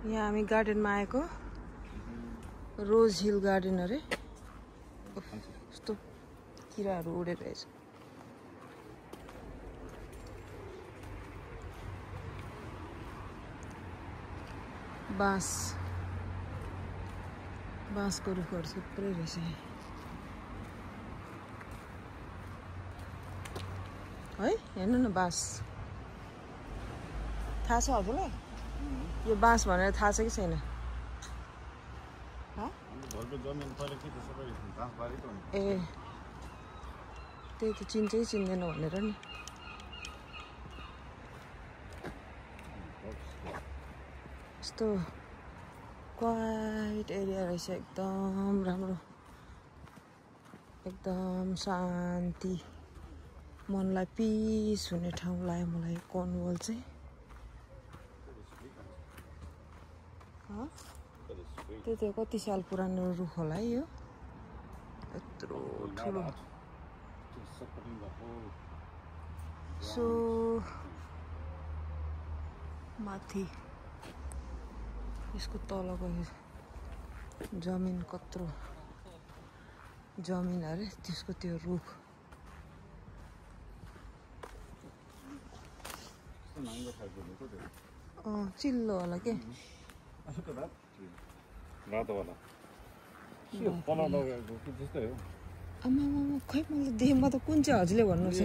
यहाँ हामी गार्डनमा आएको रोज हिल गार्डन अरे यस्तो किराहरू उडेर रहेछ बाँसको रुखहरू थुप्रै रहेछ है हेर्नु न बाँस थाहा छ हजुरलाई यो बाँस भनेर थाहा छ कि छैन ए त्यही त चिन्छै चिन्दैन भनेर नि यस्तो क्वाइट एरिया रहेछ एकदम राम्रो एकदम शान्ति मनलाई पिस हुने ठाउँ लाग्यो मलाई कर्नवाल चाहिँ त्यो त कति साल पुरानो रुख होला है यो यत्रो ठुलो सो माथि यसको तलको जमिन कत्रो जमिन अरे त्यसको त्यो रुख चिल्लो होला के आमा खै मैले देखेँ म त कुन चाहिँ हजुरले भन्नुहोस्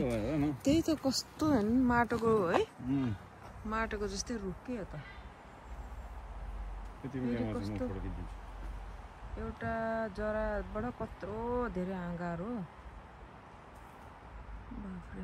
त्यही त कस्तो हेर्नु माटोको है माटोको जस्तै रुख के हो त कस्तो एउटा जराबाट कत्रो धेरै हाँगाहरू बाफ्रे